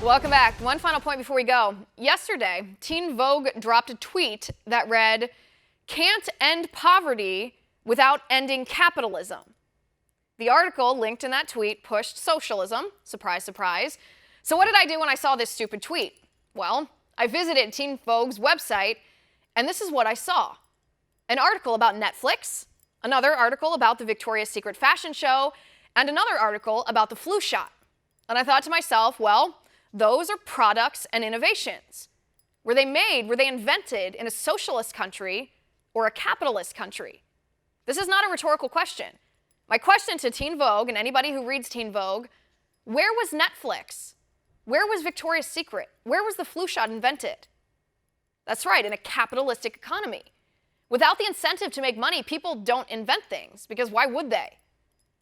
Welcome back. One final point before we go. Yesterday, Teen Vogue dropped a tweet that read, "Can't end poverty without ending capitalism." The article linked in that tweet pushed socialism. Surprise, surprise. So what did I do when I saw this stupid tweet? Well, I visited Teen Vogue's website, and this is what I saw. An article about Netflix, another article about the Victoria's Secret fashion show, and another article about the flu shot. And I thought to myself, well, those are products and innovations. Were they made, were they invented in a socialist country or a capitalist country? This is not a rhetorical question. My question to Teen Vogue and anybody who reads Teen Vogue, where was Netflix? Where was Victoria's Secret? Where was the flu shot invented? That's right, in a capitalistic economy. Without the incentive to make money, people don't invent things, because why would they?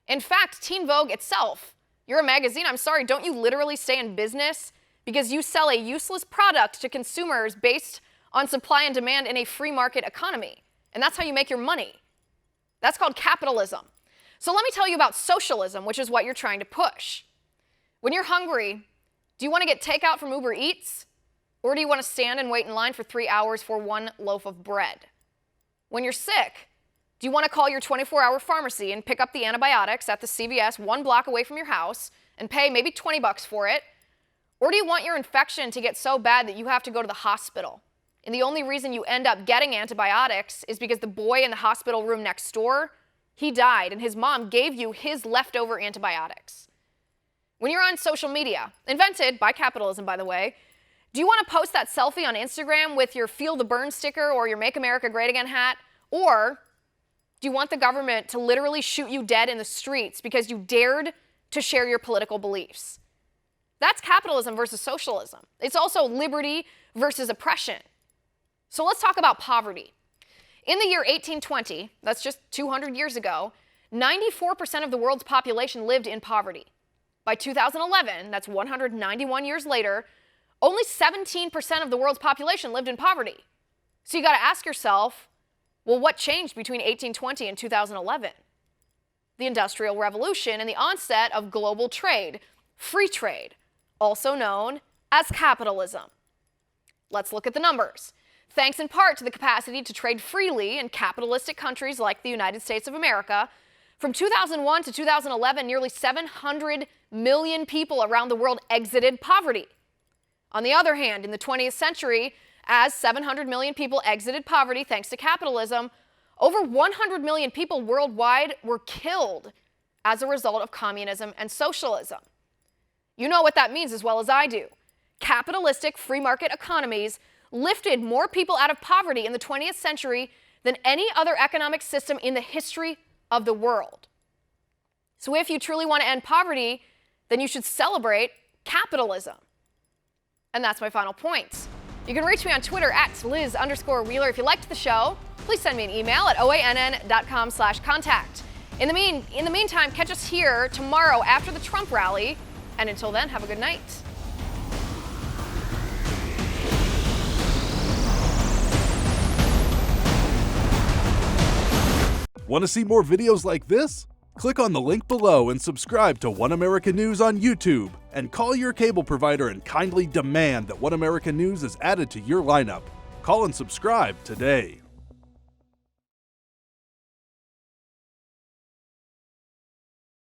In fact, Teen Vogue itself, you're a magazine, I'm sorry, don't you literally stay in business because you sell a useless product to consumers based on supply and demand in a free market economy? And that's how you make your money. That's called capitalism. So let me tell you about socialism, which is what you're trying to push. When you're hungry, do you want to get takeout from Uber Eats? Or do you want to stand and wait in line for 3 hours for one loaf of bread? When you're sick, do you want to call your 24-hour pharmacy and pick up the antibiotics at the CVS 1 block away from your house and pay maybe $20 for it? Or do you want your infection to get so bad that you have to go to the hospital? And the only reason you end up getting antibiotics is because the boy in the hospital room next door, he died and his mom gave you his leftover antibiotics. When you're on social media, invented by capitalism, by the way, do you want to post that selfie on Instagram with your Feel the Burn sticker or your Make America Great Again hat? Or do you want the government to literally shoot you dead in the streets because you dared to share your political beliefs? That's capitalism versus socialism. It's also liberty versus oppression. So let's talk about poverty. In the year 1820, that's just 200 years ago, 94% of the world's population lived in poverty. By 2011, that's 191 years later, only 17% of the world's population lived in poverty. So you got to ask yourself, well, what changed between 1820 and 2011? The Industrial Revolution and the onset of global trade, free trade, also known as capitalism. Let's look at the numbers. Thanks in part to the capacity to trade freely in capitalistic countries like the United States of America, from 2001 to 2011, nearly 700 million people around the world exited poverty. On the other hand, in the 20th century, as 700 million people exited poverty thanks to capitalism, over 100 million people worldwide were killed as a result of communism and socialism. You know what that means as well as I do. Capitalistic free market economies lifted more people out of poverty in the 20th century than any other economic system in the history of the world. So if you truly want to end poverty, then you should celebrate capitalism. And that's my final point. You can reach me on Twitter at Liz_Wheeler. If you liked the show, please send me an email at oann.com/contact. In the meantime, catch us here tomorrow after the Trump rally. And until then, have a good night. Want to see more videos like this? Click on the link below and subscribe to One America News on YouTube. And call your cable provider and kindly demand that One America News is added to your lineup. Call and subscribe today.